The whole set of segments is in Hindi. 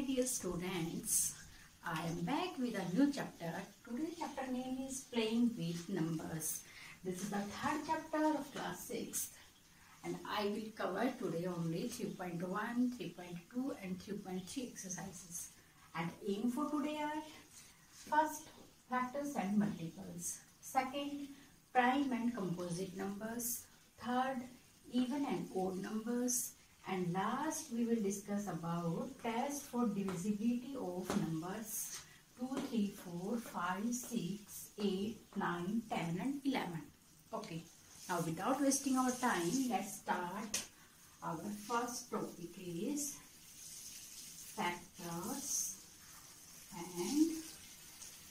my dear students, I am back with a new chapter. Today's chapter name is Playing with Numbers. This is the third chapter of class 6 and I will cover today only 3.1, 3.2 and 3.3 exercises. And aim for today are first, factors and multiples. Second, prime and composite numbers. Third, even and odd numbers. And last we will discuss about test for divisibility of numbers 2, 3, 4, 5, 6, 8, 9, 10 and 11. Okay, now without wasting our time, let's start. Our first topic is factors and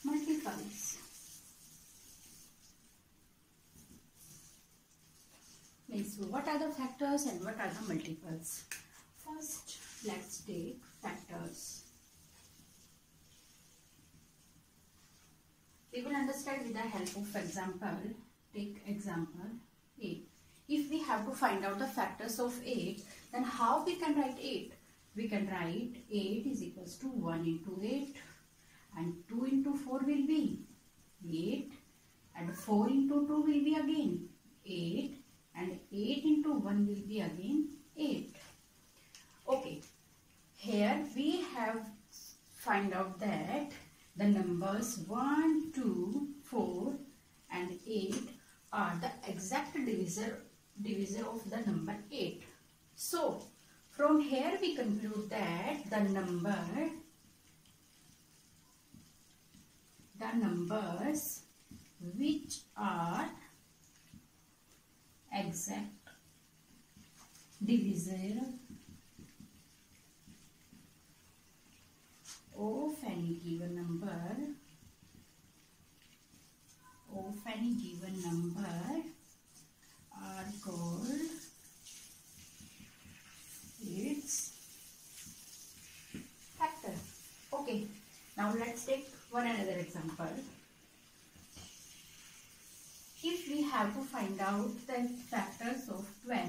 multiples. Means what are the factors and what are the multiples? First, let's take factors. We will understand with the help of example. Take example 8. If we have to find out the factors of 8, then how we can write 8? We can write 8 is equals to 1 into 8 and 2 into 4 will be 8 and 4 into 2 will be again 8 and 8 into 1 will be again 8. Okay, here we have find out that the numbers 1, 2, 4 and 8 are the exact divisor of the number 8. So, from here we conclude that the numbers which are exact divisor of any given number are called its factor. Okay, now let's take one another example. If we have to find out the factors of 12,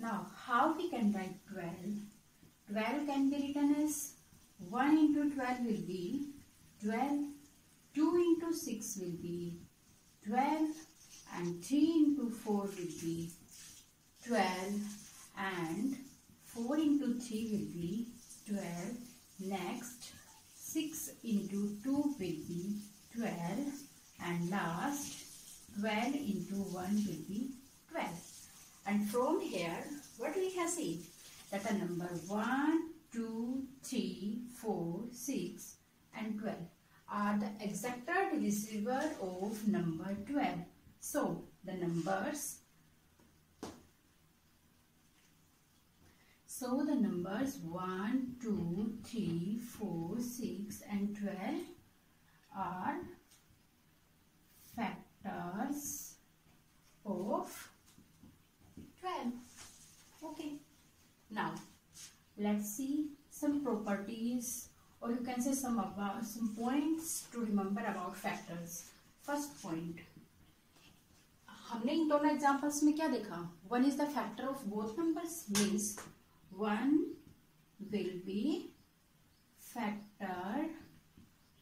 now how we can write 12? 12 can be written as 1 into 12 will be 12, 2 into 6 will be 12 and 3 into 4 will be 12 and 4 into 3 will be 12. Next, 6 into 2 will be 12 and last 12 into 1 will be 12. And from here, what we have seen? That the number 1, 2, 3, 4, 6 and 12 are the exact divisible of number 12. So, the numbers 1, 2, 3, 4, 6 and 12 are factors of 12. Okay. Now, let's see some properties or you can say some points to remember about factors. First point. हमने इन दोनों एग्जाम्पल्स में क्या देखा? 1 is the factor of both numbers, means 1 will be factor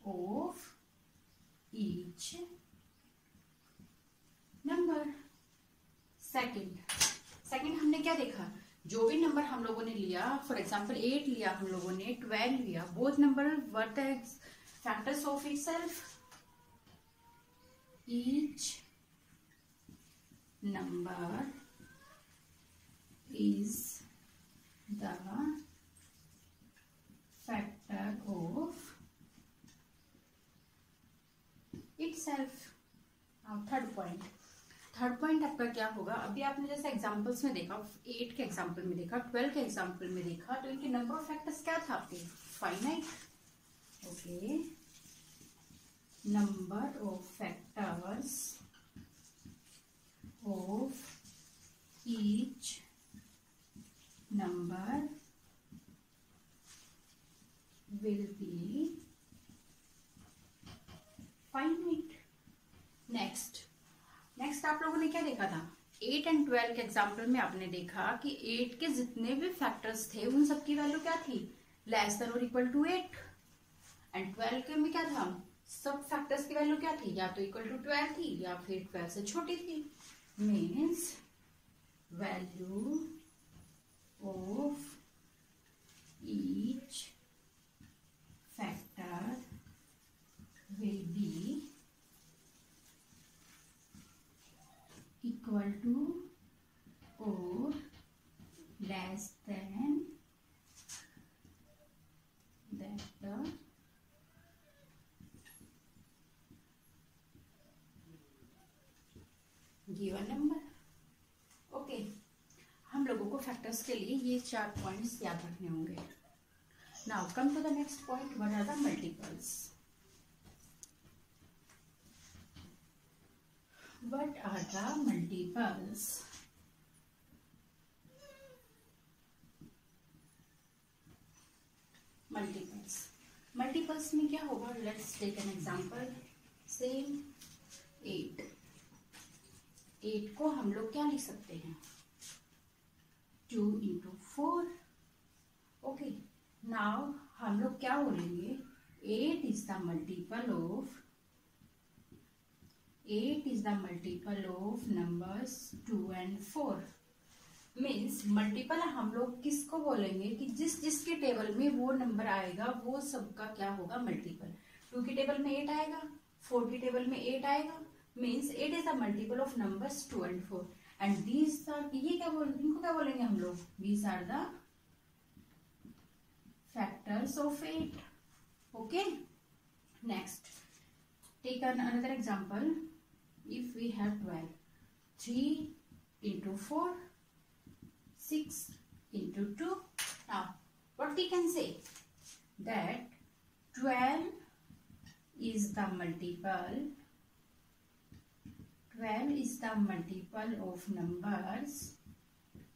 of each number. Second हमने क्या देखा? जो भी नंबर हम लोगों ने लिया, फॉर एग्जाम्पल 8 लिया हम लोगों ने, 12 लिया, both number were the factors of itself. Each number is the factor of itself. Now third point आपका क्या होगा? अभी आपने जैसे एग्जांपल्स में देखा, 8 के एग्जांपल में देखा, 12 के एग्जांपल में देखा, तो इनके नंबर ऑफ फैक्टर्स क्या था आपके? Finite. Okay, number of factors of each number will be finite. Next आप लोगों ने क्या देखा था? 8 and 12 के एग्जाम्पल में आपने देखा कि 8 के जितने भी फैक्टर्स थे उन सबकी वैल्यू क्या थी? लेस देन और इक्वल टू 8 एंड 12 के में क्या था, सब फैक्टर्स की वैल्यू क्या थी, या तो इक्वल टू 12 थी या फिर 12 से छोटी थी. Means value of each factor will be equal to or less than that the given number. Okay, हम लोगों को फैक्टर्स के लिए ये 4 पॉइंट्स याद रखने होंगे. Now come to the next point. What are the multiples? What are the multiples? Multiples में क्या होगा? Let's take an example. Same 8. 8 को हम लोग क्या लिख सकते हैं? 2 into 4. Okay. Now हम लोग क्या बोलेंगे? 8 is the multiple of numbers 2 and 4. Means multiple हम लोग किसको बोलेंगे कि जिस जिसके टेबल में वो नंबर आएगा वो सबका क्या होगा, मल्टीपल. 2 की टेबल में 8 आएगा, 4 की टेबल में 8 आएगा. Means 8 is the multiple of numbers 2 and 4. And these are, ये क्या इनको क्या बोलेंगे हम लोग? These are the factors of 8. Okay, next take another example. If we have 12, 3 into 4, 6 into 2. Now what we can say, that 12 is the multiple of numbers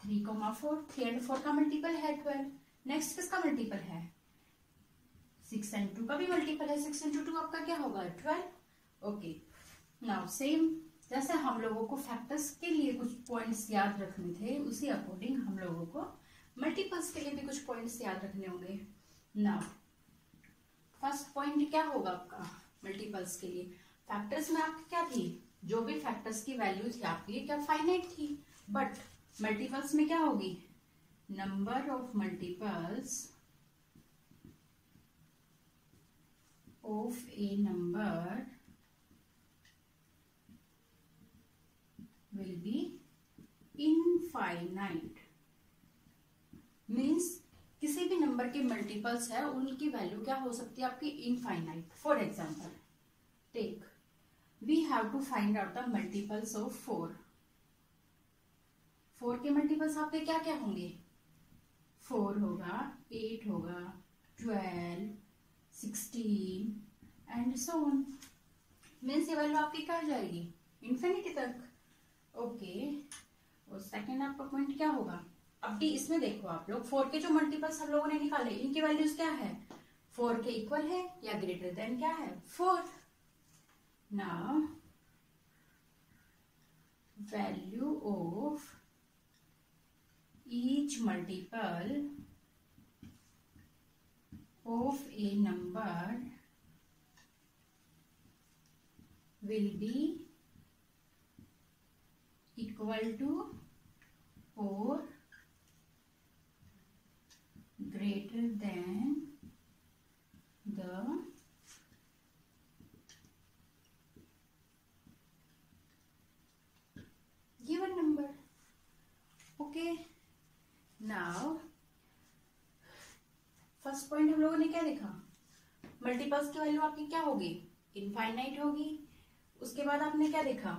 3, 4. 3 and 4 का मल्टीपल है 12. नेक्स्ट किसका मल्टीपल है? 6 and 2 का भी मल्टीपल है. 6 into 2 आपका क्या होगा? 12. ओके, नाउ सेम जैसे हम लोगों को फैक्टर्स के लिए कुछ पॉइंट्स याद रखने थे, उसी अकॉर्डिंग हम लोगों को मल्टीपल्स के लिए भी कुछ पॉइंट्स याद रखने होंगे. नाउ फर्स्ट पॉइंट क्या होगा आपका मल्टीपल्स के लिए? फैक्टर्स में आपकी क्या थी? जो भी फैक्टर्स की वैल्यू थी आपकी क्या फाइनाइट थी. बट मल्टीपल्स में क्या होगी? Number of multiples of a number will be infinite. Means किसी भी नंबर के मल्टीपल्स है उनकी वैल्यू क्या हो सकती है आपकी? Infinite. For example take, we have to find out the multiples of 4. 4 के मल्टीपल्स आपके क्या क्या होंगे? 4 होगा, 8 होगा, 12, 16 एंड सो ऑन. मीन्स ये वैल्यू आपकी क्या जाएगी? इन्फिनिटी तक. ओके, और सेकेंड आपका पॉइंट क्या होगा? अब भी इसमें देखो आप लोग 4 के जो मल्टीपल्स हम लोगों ने निकाले इनकी वैल्यूज क्या है? 4 के इक्वल है या ग्रेटर देन क्या है? 4. Now value of each multiple of a number will be equal to or greater than the given number. Okay, now first point हम लोगों ने क्या देखा? मल्टीपल्स की वैल्यू आपकी क्या होगी? इनफाइनाइट होगी. उसके बाद आपने क्या देखा?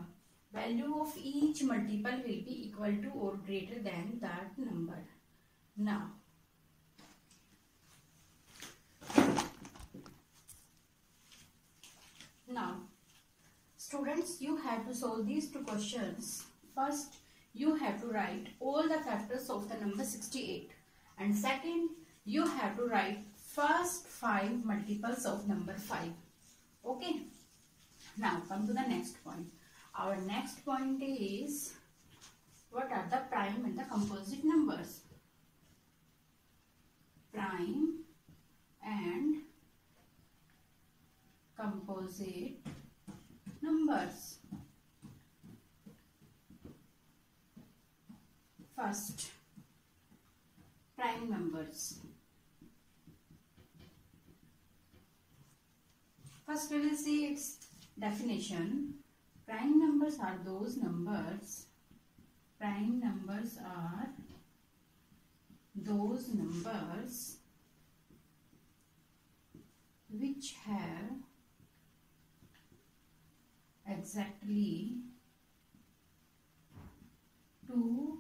Value of each multiple will be equal to or greater than that number. Now students, you have to solve these 2 questions. First, you have to write all the factors of the number 68, and second, you have to write first 5 multiples of number 5. Okay, now come to the next point. Our next point is, what are the prime and the composite numbers? Prime composite numbers. First, prime numbers. First we will see its definition. Prime numbers are those numbers. Prime numbers are those numbers which have exactly two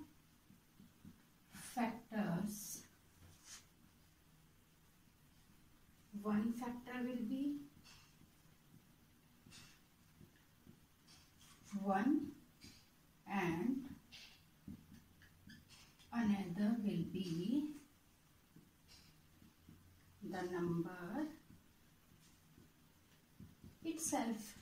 factors. One factor will be 1 and another will be the number itself.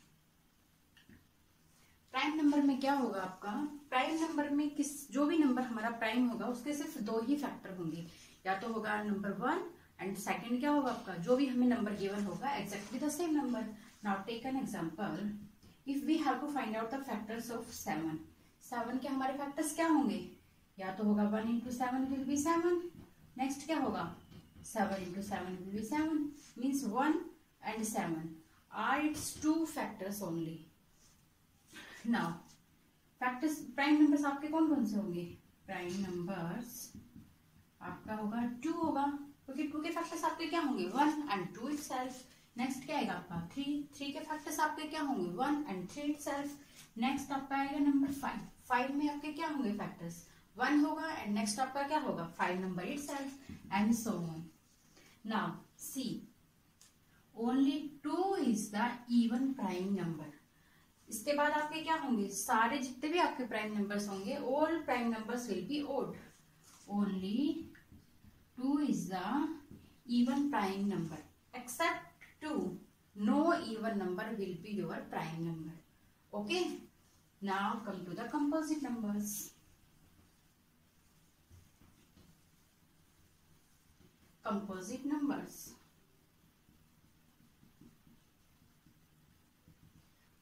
Prime number में क्या होगा आपका? प्राइम नंबर में जो भी नंबर हमारा प्राइम होगा उसके सिर्फ दो ही फैक्टर होंगे, या तो होगा नंबर 1 एंड सेकंड क्या होगा आपका, जो भी हमें नंबर गिवन होगा exactly the same number. Now take an example. If we have to find out the factors of 7. 7 के हमारे फैक्टर्स क्या होंगे? या तो होगा 1 into 7 will be 7. नेक्स्ट क्या होगा? 7 into 7 will be 7. Means 1 and 7 are its two factors only. Now factors prime numbers आपके कौन कौन से होंगे? प्राइम नंबर्स आपका होगा 2 होगा, क्योंकि 2 के फैक्टर्स आपके क्या होंगे? 1 and 2 itself. नेक्स्ट क्या आएगा आपका? 3 के फैक्टर्स आपके क्या होंगे? 1 and 3 itself. नेक्स्ट आपका आएगा नंबर 5. 5 में आपके क्या होंगे फैक्टर्स? 1 होगा एंड नेक्स्ट आपका क्या होगा? 5 number itself and so on. Now see, only 2 is the even prime number. इसके बाद आपके क्या होंगे? सारे जितने भी आपके प्राइम नंबर्स होंगे, all prime numbers will be odd. Only 2 is the even prime number. Except 2, no even number will be your prime number. Okay? Now come to the composite numbers. Composite numbers.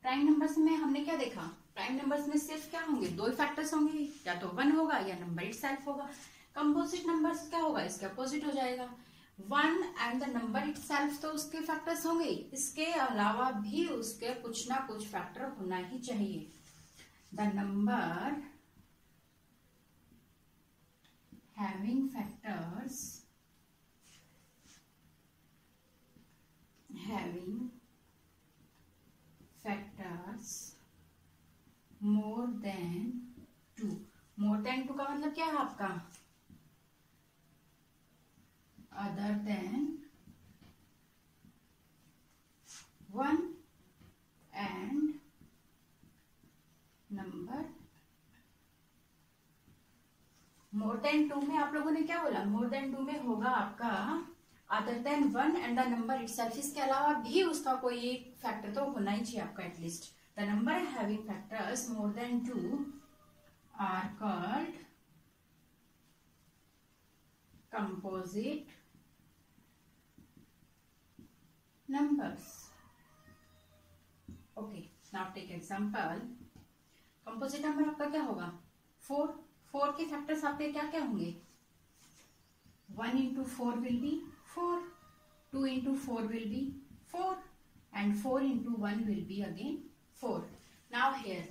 Prime numbers में हमने क्या देखा? प्राइम नंबर्स में सिर्फ क्या होंगे? दो ही फैक्टर्स होंगे, या तो 1 होगा या नंबर इटसेल्फ होगा. कंपोजिट नंबर्स क्या होगा? इसके अपोजिट हो जाएगा. 1 एंड द नंबर इटसेल्फ तो उसके फैक्टर्स होंगे, इसके अलावा भी उसके कुछ ना कुछ फैक्टर होना ही चाहिए. The number having factors more than 2. More than 2 का मतलब क्या है आपका? Other than 1 and number. More than 2 में आप लोगों ने क्या बोला? मोर देन 2 में होगा आपका other than 1 and the number itself. इसके अलावा भी उसका कोई एक फैक्टर तो होना ही चाहिए आपका at least. The number having factors more than 2 are called composite numbers. Okay, now take example. Composite number आपका क्या होगा? 4. 4 के फैक्टर्स आपके क्या क्या होंगे? 1 into 4 will be 4, 2 into 4 will be 4 and 4 into 1 will be again 4. Now here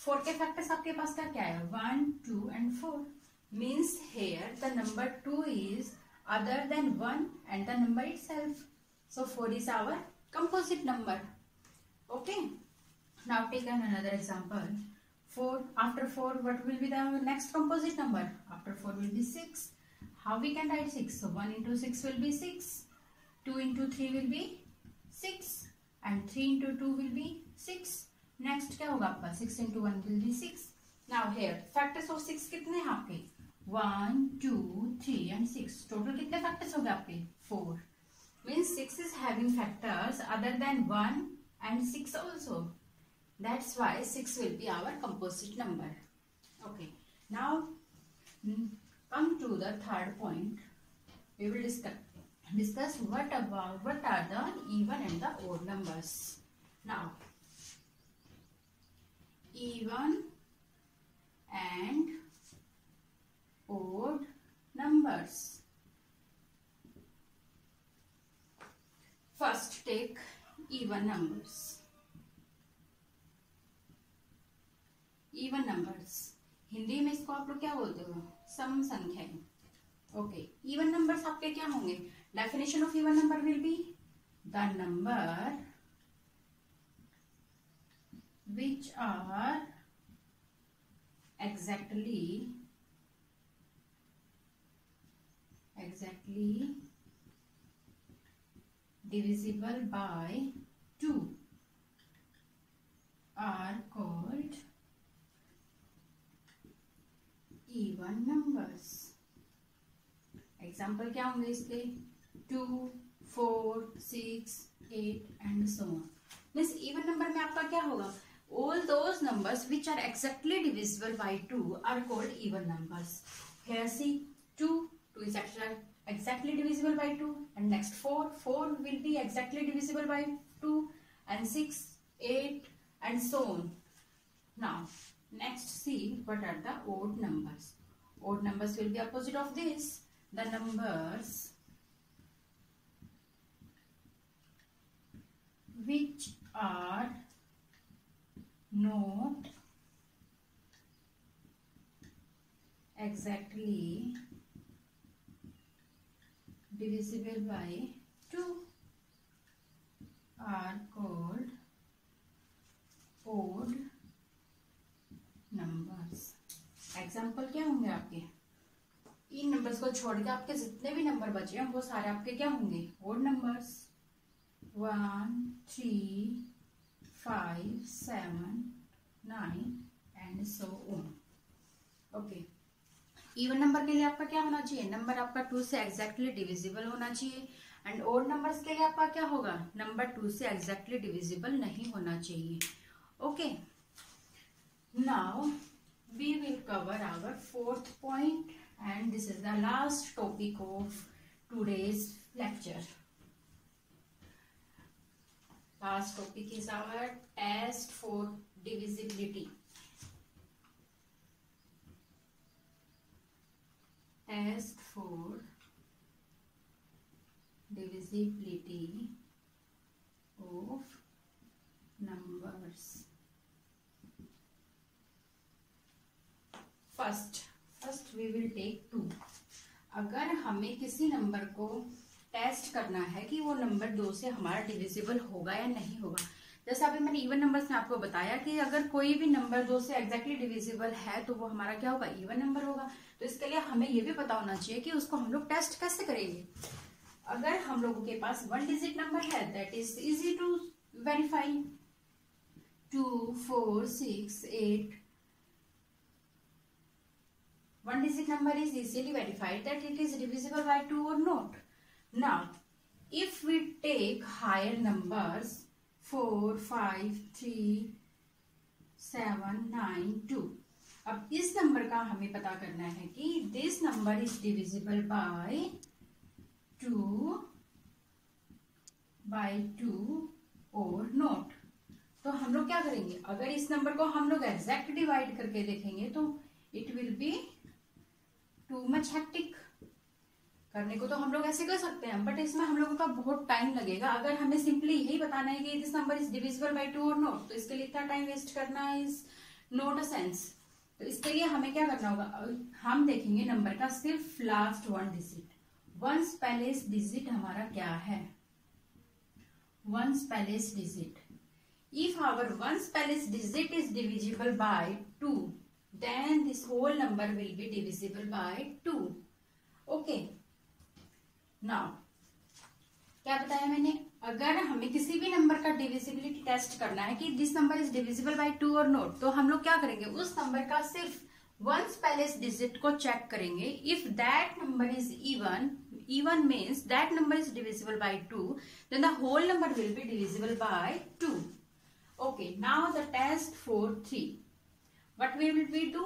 4 के फैक्टर्स आपके पास क्या क्या है? 1, 2 and 4. Means here the number 2 is other than 1 and the number itself. So 4 is our composite number. Okay. Now take another example. 4 after 4 what will be the next composite number? After 4 will be 6. How we can write 6? So 1 into 6 will be 6. 2 into 3 will be 6 and 3 into 2 will be 6. Next क्या होगा आपका? 6 into 1 will be 6. Now here factors of 6 कितने हैं आपके? 1, 2, 3 and 6. Total कितने factors हो गए आपके? 4. Means 6 is having factors other than 1 and 6 also. That's why 6 will be our composite number. Okay. Now come to the third point. We will discuss what are the even and the odd numbers. Now, even and odd numbers. First, take even numbers. Even numbers, Hindi में इसको आप लोग क्या बोलते हो? सम संख्याएं. ओके, इवन नंबर्स आपके क्या होंगे? Definition of even number will be the number which are exactly divisible by 2 are called even numbers. Example क्या होंगे इसके? 2, 4, 6, 8 and so on. Means even number में आपका क्या होगा? All those numbers which are exactly divisible by 2 are called even numbers. Here see 2 is exactly divisible by 2, and next 4 will be exactly divisible by 2, and 6, 8 and so on. Now next see what are the odd numbers. Odd numbers will be opposite of this. The numbers which are not exactly divisible by 2 are called odd numbers. Example क्या होंगे आपके? इन नंबर्स को छोड़ के आपके जितने भी नंबर बचे हैं वो सारे आपके क्या होंगे? Odd numbers. 1, 3, 5, 7, 9 and so on. Okay, even number के लिए आपका क्या होना चाहिए? नंबर आपका 2 से एग्जैक्टली डिविजिबल होना चाहिए. एंड ओड नंबर्स के लिए आपका क्या होगा? नंबर 2 से एग्जैक्टली डिविजिबल नहीं होना चाहिए. Okay, now we will cover our 4th point, and this is the last topic of today's lecture. Last topic is our test for divisibility. Test for divisibility of numbers. First we will take 2. अगर हमें किसी नंबर को टेस्ट करना है कि वो नंबर 2 से हमारा डिविजिबल होगा या नहीं होगा. जैसे अभी मैंने इवन नंबर्स में आपको बताया कि अगर कोई भी नंबर 2 से एग्जैक्टली डिविजिबल है तो वो हमारा क्या होगा? इवन नंबर होगा. तो इसके लिए हमें ये भी पता होना चाहिए कि उसको हम लोग टेस्ट कैसे करेंगे. अगर हम लोगों के पास 1 डिजिट नंबर है, that is easy to verify. 2, 4, 6, 8. One digit number is easily verified that it is divisible by 2 or not. Now, if we take higher numbers 4, 5, 3, 7, 9, 2. अब इस नंबर का हमें पता करना है कि this number is divisible by 2 or not. तो हम लोग क्या करेंगे? अगर इस नंबर को हम लोग एग्जैक्ट डिवाइड करके देखेंगे तो it will be too much hectic. करने को तो हम लोग ऐसे कर सकते हैं, बट इसमें हम लोगों का बहुत टाइम लगेगा. अगर हमें सिंपली यही बताना है कि this number is divisible by 2 और नॉट, तो इसके लिए इतना टाइम वेस्ट करना इज नॉट अ सेंस. तो इसके लिए हमें क्या करना होगा? हम देखेंगे नंबर का सिर्फ last 1 digit. Ones place digit हमारा क्या है? Ones place digit. If our ones place digit is divisible by 2, then this whole number will be divisible by 2. Okay. Now, क्या बताया मैंने? अगर हमें किसी भी नंबर का डिविजिबिलिटी टेस्ट करना है कि this number is divisible by 2 और नॉट, तो हम लोग क्या करेंगे? उस नंबर का सिर्फ वंस पैलेस डिजिट को चेक करेंगे. If that number is even means that number is divisible by 2, then the whole number will be divisible by 2. Okay, now the test for 3. What we will do?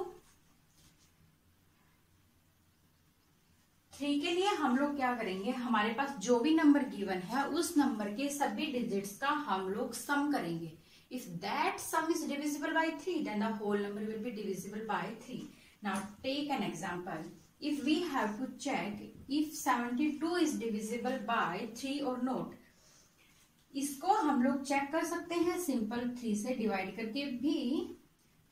3 के लिए हम लोग क्या करेंगे, हमारे पास जो भी नंबर गिवन है उस नंबर के सभी डिजिट्स का हम लोग सम करेंगे. If that sum is divisible by 3, then the whole number will be divisible by 3. Now take an example. If we have to check if 72 is divisible by 3 or not, इसको हम लोग चेक कर सकते हैं सिंपल 3 से डिवाइड करके भी.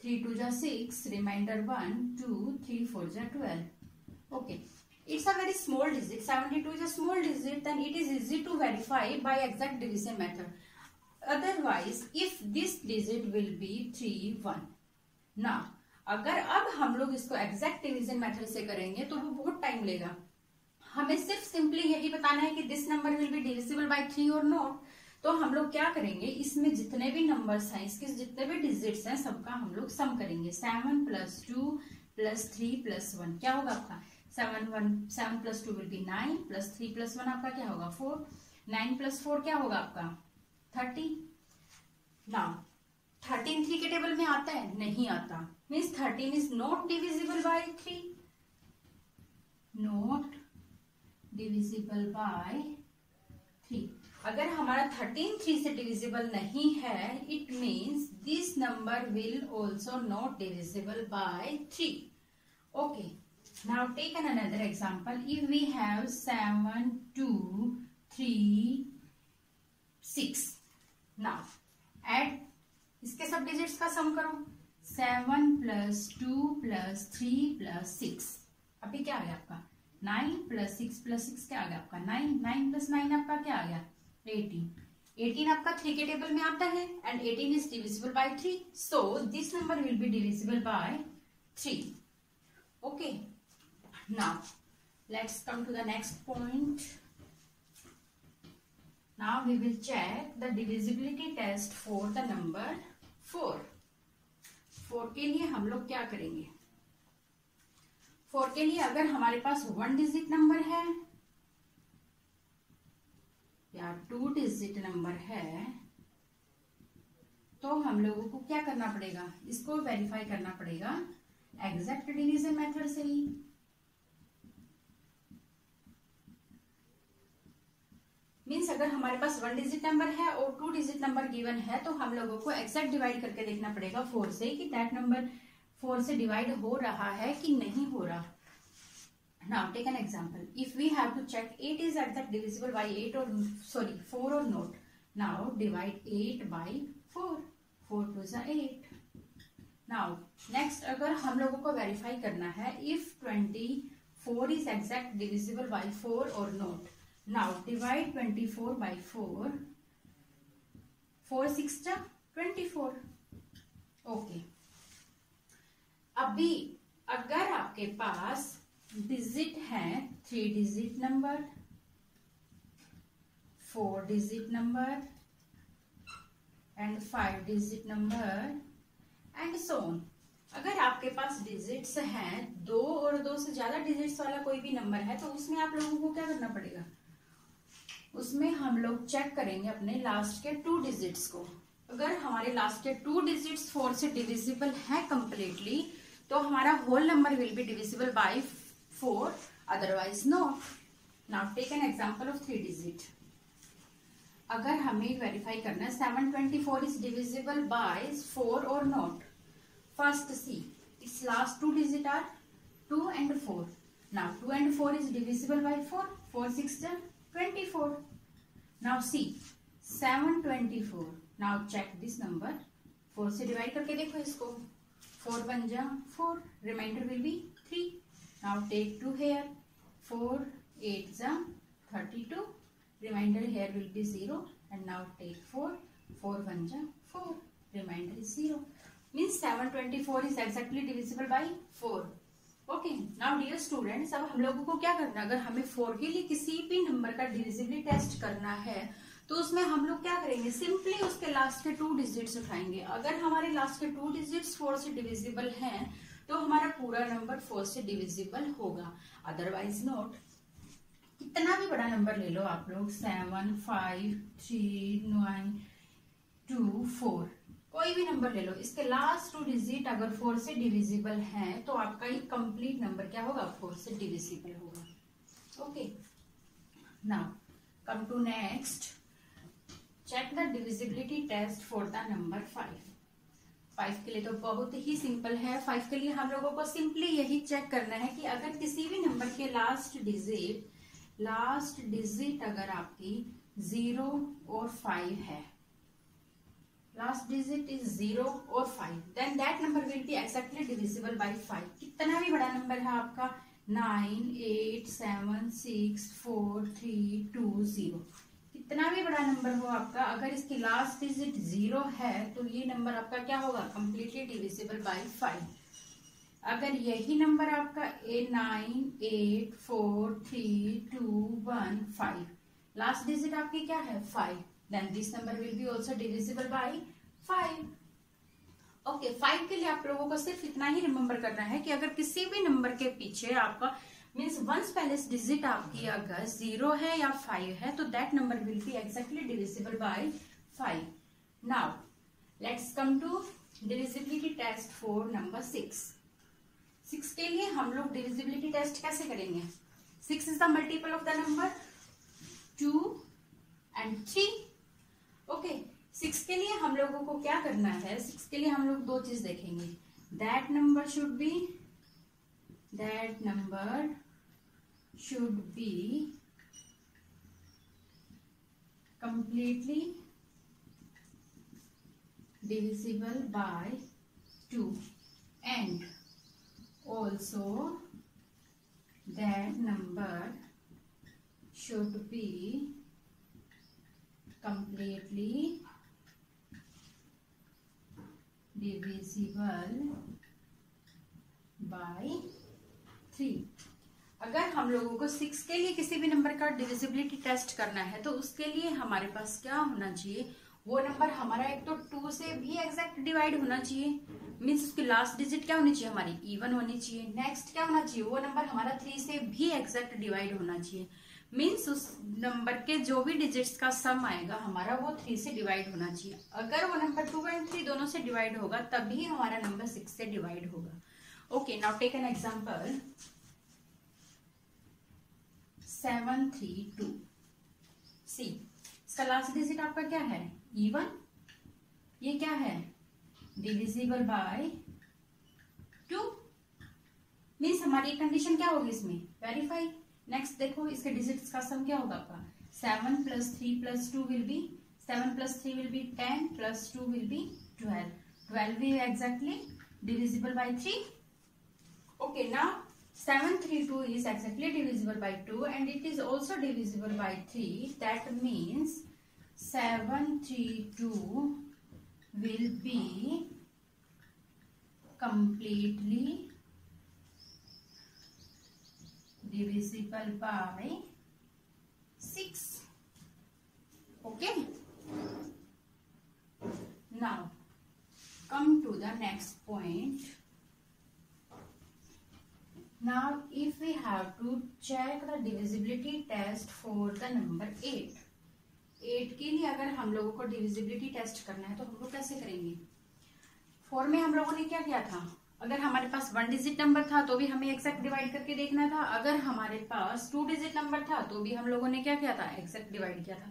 3 2 जा 6, रिमाइंडर 1 2 3 4 जा 12. Okay, it's a very small digit. 72 is a small digit, then it is easy to verify by exact division method. Otherwise, if this digit will be 3 1. Now, अगर अब हम लोग इसको एग्जैक्ट डिवीजन मेथड से करेंगे तो वो बहुत टाइम लेगा. हमें सिर्फ सिंपली यही बताना है कि this number will be divisible by 3 और नॉट. तो हम लोग क्या करेंगे, इसमें जितने भी नंबर्स हैं, इसके जितने भी डिजिट्स हैं, सबका हम लोग सम करेंगे. 7 + 2 + 3 + 1 क्या होगा आपका 7 + 2 विल बी 9 + 3 + 1 आपका क्या होगा 4. 9 + 4 क्या होगा आपका 30. नाउ 13 3 के टेबल में आता है, नहीं आता. Means 13 is not divisible by 3. Not divisible by 3. अगर हमारा 13 3 से डिविजिबल नहीं है, it means this number will also not divisible by 3. Okay, now take an another example. If we have 7 2 3 6. Now add इसके सब डिजिट्स का सम करो. 7 + 2 + 3 + 6. अभी क्या आ गया आपका 9 + 6 + 6 क्या आ गया आपका 9. 9 + 9 आपका क्या आ गया 18. 18 आपका 3 के टेबल में आता है and 18 is divisible by 3. So this number will be divisible by 3. Okay, now let's come to the next point. Now we will check the divisibility test for the number 4. 4 के लिए हम लोग क्या करेंगे, 4 के लिए अगर हमारे पास 1 डिजिट नंबर है या 2 डिजिट नंबर है, तो हम लोगों को क्या करना पड़ेगा, इसको वेरीफाई करना पड़ेगा एग्जैक्ट डिवीजन मेथड से ही. मीन्स अगर हमारे पास 1 डिजिट नंबर है और 2 डिजिट नंबर गिवन है, तो हम लोगों को एक्सैक्ट डिवाइड करके देखना पड़ेगा 4 से कि दैट नंबर 4 से डिवाइड हो रहा है कि नहीं हो रहा. Now take an example. If we have to check 8 is exact divisible by 8 और 4 और नॉट. Now divide 8 bye 4. 4 2 जा 8. नाउ नेक्स्ट अगर हम लोगों को वेरीफाई करना है if 24 is exact divisible by 4 और नॉट. Now divide 24 by 4. 4 6 जा 24. ओके, अभी अगर आपके पास डिजिट है 3 digit number, 4 digit number and 5 digit number and so on. अगर आपके पास डिजिट्स हैं 2 और 2 से ज्यादा डिजिट्स वाला कोई भी नंबर है, तो उसमें आप लोगों को क्या करना पड़ेगा, उसमें हम लोग चेक करेंगे अपने लास्ट के 2 डिजिट्स को. अगर हमारे लास्ट के 2 डिजिट्स 4 से डिविजिबल है कंप्लीटली, तो हमारा whole number will be divisible by 4, otherwise not. Now take an example of 3 digit. अगर हमें वेरीफाई करना है 724 इज डिविजिबल बाय 4 और not. First see its last 2 digit are 2 and 4. Now 2 and 4 is divisible by 4. 4 6 जा 24. Now see 724. Now check this number. 4 से डिवाइड करके देखो इसको. 4 1 जा 4. Remainder will be 3. Now take 2 here. 4 8 जा 32. Remainder here will be 0. And now take 4. 4 1 जा 4. Remainder is 0. Means 724 is exactly divisible by 4. Okay, now dear students, अब हम लोगों को क्या करना है, अगर हमें 4 के लिए किसी भी नंबर का डिविजिबिलिटी टेस्ट करना है, तो उसमें हम लोग क्या करेंगे, सिंपली उसके लास्ट के 2 डिजिट्स उठाएंगे. अगर हमारे लास्ट के 2 डिजिट्स 4 से डिविजिबल हैं, तो हमारा पूरा नंबर 4 से डिविजिबल होगा, अदरवाइज नॉट. कितना भी बड़ा नंबर ले लो आप लोग, 7 5 3 9 2 4, कोई भी नंबर ले लो, इसके लास्ट 2 डिजिट अगर 4 से डिविजिबल हैं, तो आपका ये कंप्लीट नंबर क्या होगा 4 से डिविजिबल होगा. Okay, now come to next. Check the divisibility test for the number 5. 5 के लिए तो बहुत ही सिंपल है। 5 के लिए हम लोगों को सिंपली यही चेक करना है कि अगर किसी भी नंबर के लास्ट डिजिट अगर आपकी 0 और 5 है, लास्ट डिजिट इज 0 और 5, then that number will be exactly divisible by 5। कितना भी बड़ा नंबर है आपका 9, 8, 7, 6, 4, 3, 2, 0, कितना भी बड़ा नंबर हो आपका, अगर इसकी लास्ट डिजिट 0 है तो ये नंबर आपका क्या होगा, कंप्लीटली डिविजिबल बाय 5। अगर यही नंबर आपका 9, 8, 4, 3, 2, 1, 5, लास्ट डिजिट आपकी क्या है 5, then this number will be also divisible by 5। Okay, 5 के लिए आप लोगों को सिर्फ इतना ही रिमेम्बर करना है कि अगर किसी भी नंबर के पीछे आपका मीन्स वंस पहले डिजिट आपकी अगर 0 है या 5 है तो that number will be exactly divisible by 5। Now let's come to divisibility test for number 6। 6 के लिए हम लोग डिविजिबिलिटी टेस्ट कैसे करेंगे? 6 is the multiple of the number 2 and 3। Okay, 6 के लिए हम लोगों को क्या करना है? 6 के लिए हम लोग दो चीज देखेंगे। That number should be completely divisible by 2 and also that number should be completely divisible by 3। अगर हम लोगों को 6 के लिए किसी भी नंबर का डिविजिबिलिटी टेस्ट करना है तो उसके लिए हमारे पास क्या होना चाहिए, वो नंबर हमारा एक तो 2 से भी एग्जैक्ट डिवाइड होना चाहिए, मीन्स उसकी लास्ट डिजिट क्या होनी चाहिए, हमारी इवन होनी चाहिए। नेक्स्ट क्या होना चाहिए, वो नंबर हमारा 3 से भी एग्जैक्ट डिवाइड होना चाहिए, मीन्स उस नंबर के जो भी डिजिट्स का सम आएगा हमारा वो 3 से डिवाइड होना चाहिए। अगर वो नंबर 2 एंड 3 दोनों से डिवाइड होगा तभी हमारा नंबर 6 से डिवाइड होगा। Okay, now take an example 732। See, इसका लास्ट डिजिट आपका क्या है, इवन, ये क्या है, डिविजिबल बाय 2, मीन्स हमारी कंडीशन क्या होगी इसमें, वेरीफाई। नेक्स्ट देखो इसके डिजिट्स का सम क्या होगा आपका, 7 + 3 + 2 will be 7 + 3 will be 10 + 2 will be 12। 12 भी exactly divisible by 3। Okay, now 732 is exactly divisible by 2 and it is also divisible by 3. That means 732 will be completely divisible by 6. Okay. Now come to the next point. Now if we have to check the divisibility test for the number 8 के लिए अगर हम लोगों को डिविजिबिलिटी टेस्ट करना है तो हम लोग कैसे करेंगे? 4 में हम लोगों ने क्या किया था, अगर हमारे पास 1 डिजिट नंबर था तो भी हमें एक्जैक्ट डिवाइड करके देखना था, अगर हमारे पास 2 डिजिट नंबर था तो भी हम लोगों ने क्या किया था, एक्जैक्ट डिवाइड किया था।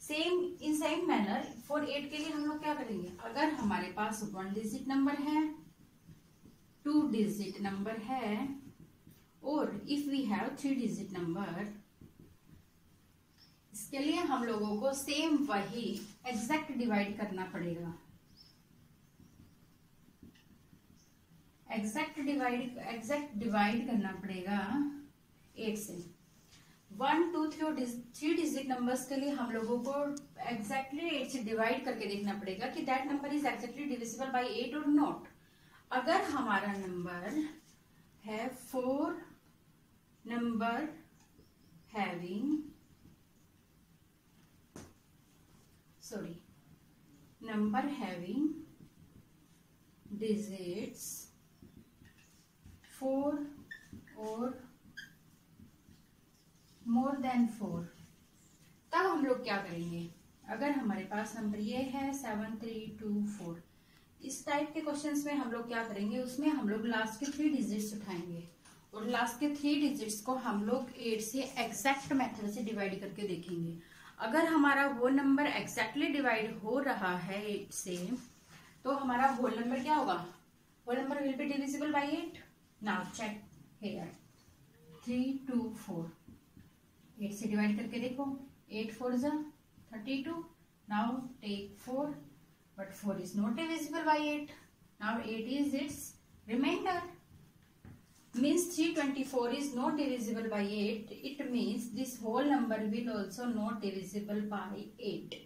सेम मैनर फॉर 8 के लिए हम लोग क्या करेंगे, अगर हमारे पास 1 डिजिट नंबर है, 2 डिजिट नंबर है और if we have 3 digit number, इसके लिए हम लोगों को सेम वही एग्जैक्ट डिवाइड करना पड़ेगा। एग्जैक्ट डिवाइड करना पड़ेगा 8 से। 1, 2, 3 डिजिट नंबर्स के लिए हम लोगों को एग्जैक्टली 8 से डिवाइड करके देखना पड़ेगा कि that number is exactly divisible by 8 और नॉट। अगर हमारा नंबर है 4 number having digits 4 और more than 4, तब हम लोग क्या करेंगे, अगर हमारे पास नंबर ये है 7324, इस टाइप के क्वेश्चंस में हम लोग क्या करेंगे, उसमें हम लोग लास्ट के 3 डिजिट्स उठाएंगे और लास्ट के 3 डिजिट्स को हम लोग 8 से एग्जैक्ट मेथड से डिवाइड करके देखेंगे। अगर हमारा वो नंबर एग्जैक्टली डिवाइड हो रहा है 8 से, तो हमारा होल नंबर क्या होगा? Whole number will be divisible by 8। Now check here 3, 2, 4, 8 से डिवाइड करके देखो। 8 4 जा 32। Now take 4, but 4 is not divisible by 8. Now 8 is its remainder. Means 324 is not divisible by 8. It means this whole number will also not divisible by 8.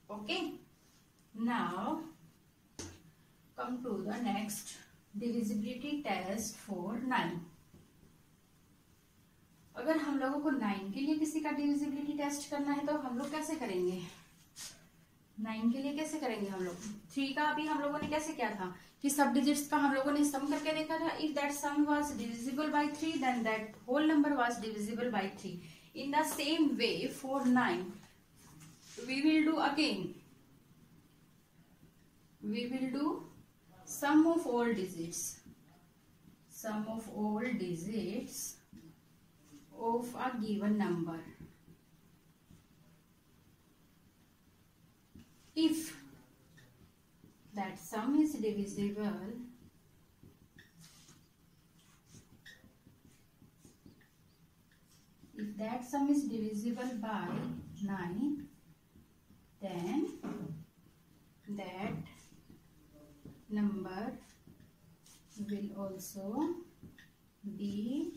Okay. Now come to the next divisibility test for 9. अगर हम लोगों को 9 के लिए किसी का डिविजिबिलिटी टेस्ट करना है तो हम लोग कैसे करेंगे? 9 के लिए कैसे करेंगे हम लोग? 3 का अभी हम लोगों ने कैसे किया था कि सब डिजिट्स का हम लोगों ने सम करके देखा था। If that sum was divisible by 3 then that whole number was divisible by 3। In the same way for 9 we will do again, we will do sum of all digits, sum of all digits of a given number. If that sum is divisible, if that sum is divisible by 9, then that number will also be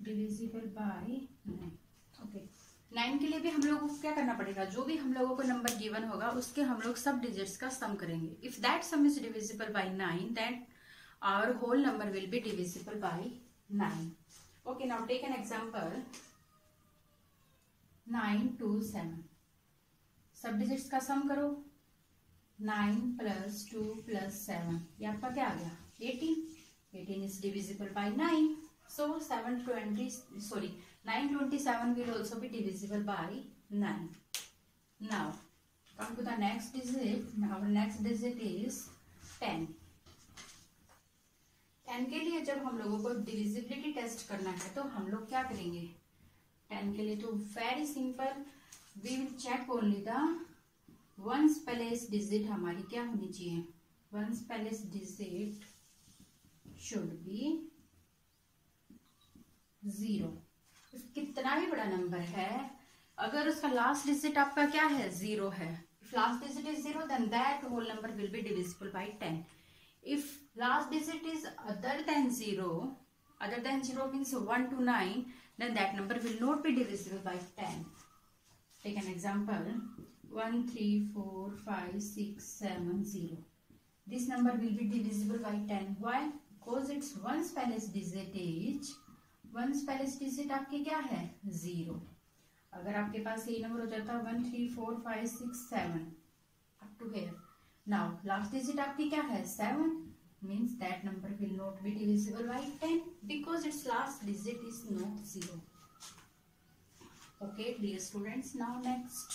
divisible by 9। Okay, 9 के लिए भी हम लोगों को क्या करना पड़ेगा? जो भी हम लोगों को नंबर गिवन होगा उसके हम लोग सब डिजिट्स का सम करेंगे। If that sum is divisible by 9 then our whole number will be divisible by 9। Okay, now take an example 9 2 7। सब डिजिट्स का सम करो। 9 + 2 + 7, ये आपका क्या आ गया? 18। 18 is divisible by 9। So 927 will also be divisible by 9. Now come to the next digit. Our next digit is 10. 10 के लिए जब हम लोगों को डिविजिबिलिटी टेस्ट करना है तो हम लोग क्या करेंगे? 10 के लिए तो very simple, we will check only the ones place digit हमारी क्या होनी चाहिए? Ones place digit should be 0। कितना भी बड़ा नंबर है, अगर उसका लास्ट डिजिट आपका क्या है? 0 है। If last digit is 0 then that whole number will be divisible by 10। If last digit is other then 0 means 1 to 9, then that number will not be divisible by 10. Take an example 1 3 4 5 6 7 0. This number will be divisible by 10. Why? Because its ones place digit is, once place digit आपकी क्या है? 0। अगर आपके पास यही नंबर हो जाता 1 3 4 5 6 7 up to here. Now last digit आपकी क्या है? 7, means that number will not be divisible by 10 because its last digit is not 0। Okay dear students, now next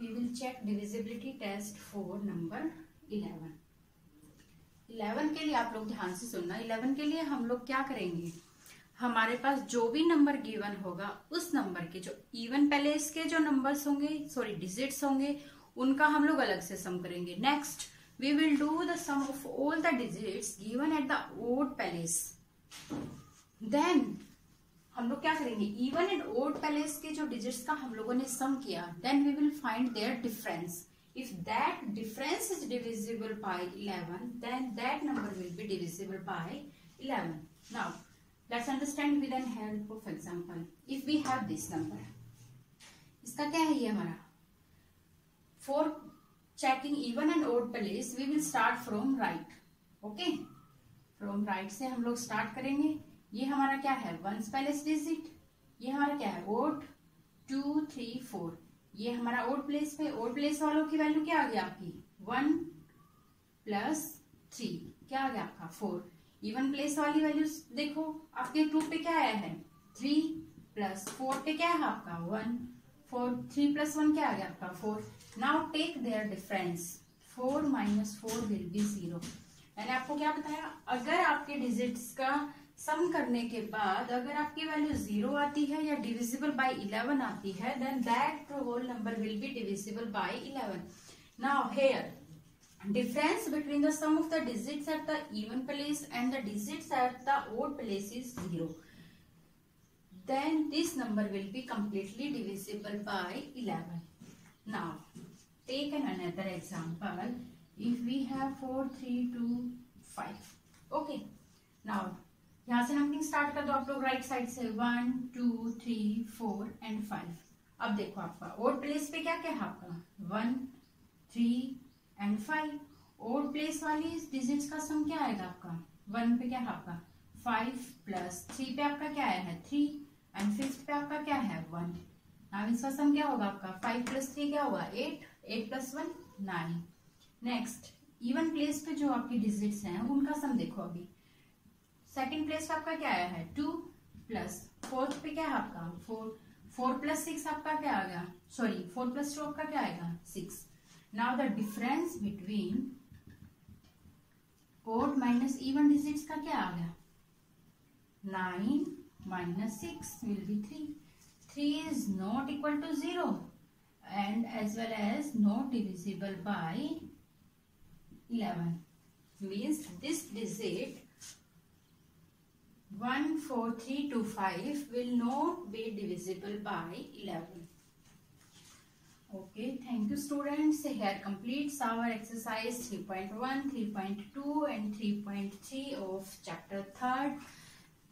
we will check divisibility test for number 11। 11 के लिए आप लोग ध्यान से सुनना। 11 के लिए हम लोग क्या करेंगे? हमारे पास जो भी नंबर गिवन होगा उस नंबर के जो इवन प्लेस के जो नंबर्स होंगे, सॉरी डिजिट्स होंगे, उनका हम लोग अलग से सम करेंगे। Next we will do the sum of all the digits given at the odd place. Then हम लोग क्या करेंगे? इवन एंड ओड प्लेस के जो डिजिट्स का हम लोगों ने सम किया, then we will find their difference. If that difference is divisible by 11, then that number will be divisible by 11. Now let's understand with an help of example. If we have this number, इसका क्या है ये हमारा? For checking even and odd place, we will start from right. Okay? From right से हम लोग start करेंगे। ये हमारा क्या है? ones place digit। ये हमारा क्या है? odd 2 3 4। ये हमारा ओड प्लेस पे, ओड प्लेस वालों की वैल्यू क्या आ गया आपकी? 1 + 3 क्या आ गया आपका? 4। इवन प्लेस वाली वैल्यू देखो आपके 2 पे क्या आया है? 3 + 4 पे क्या है आपका? 1। 4 3 + 1 क्या आ गया आपका? 4। Now take their difference. 4 minus 4 will be 0. मैंने आपको क्या बताया, अगर आपके डिजिट्स का सम करने के बाद अगर आपकी वैल्यू 0 आती है या डिविजिबल बाय 11 आती है, then that whole number will be divisible by 11. Now here difference between the sum of the digits at the even place and the digits at the odd place is 0. Then this number will be completely divisible by 11. Now take another example. If we have 4, 3, 2, 5. Okay. Now यहाँ से नंबरिंग स्टार्ट कर दो आप लोग राइट साइड से 1, 2, 3, 4 एंड 5. अब देखो आपका ओड प्लेस पे क्या क्या है आपका 1, 3 एंड 5. ओड प्लेस वाली डिजिट्स का सम क्या आएगा आपका 1 पे क्या है आपका 5 प्लस 3 पे आपका क्या आया है 3 एंड 5 पे आपका क्या है 1. अब इसका सम क्या होगा आपका 5 प्लस 3 क्या होगा 8, 8 प्लस 1 9. नेक्स्ट इवन प्लेस पे जो आपकी डिजिट्स हैं उनका सम देखो. अभी सेकंड प्लेस पे आपका क्या आया है 2 प्लस फोर्थ पे क्या है आपका 4, 4 प्लस 6 आपका क्या आ गया, सॉरी 4 प्लस 2 आपका क्या आएगा 6. Now the difference between odd minus even digits का क्या आ गया 9 minus 6 will be 3. 3 is not equal to 0 and as well as not divisible by 11. Means this digit 14325 will not be divisible by 11. Okay, thank you students. Here completes our exercise 3.1, 3.2 and 3.3 of chapter 3rd.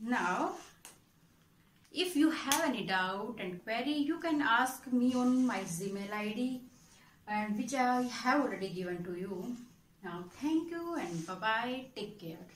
Now, if you have any doubt and query, you can ask me on my Gmail ID and which I have already given to you. Now, thank you and bye-bye. Take care.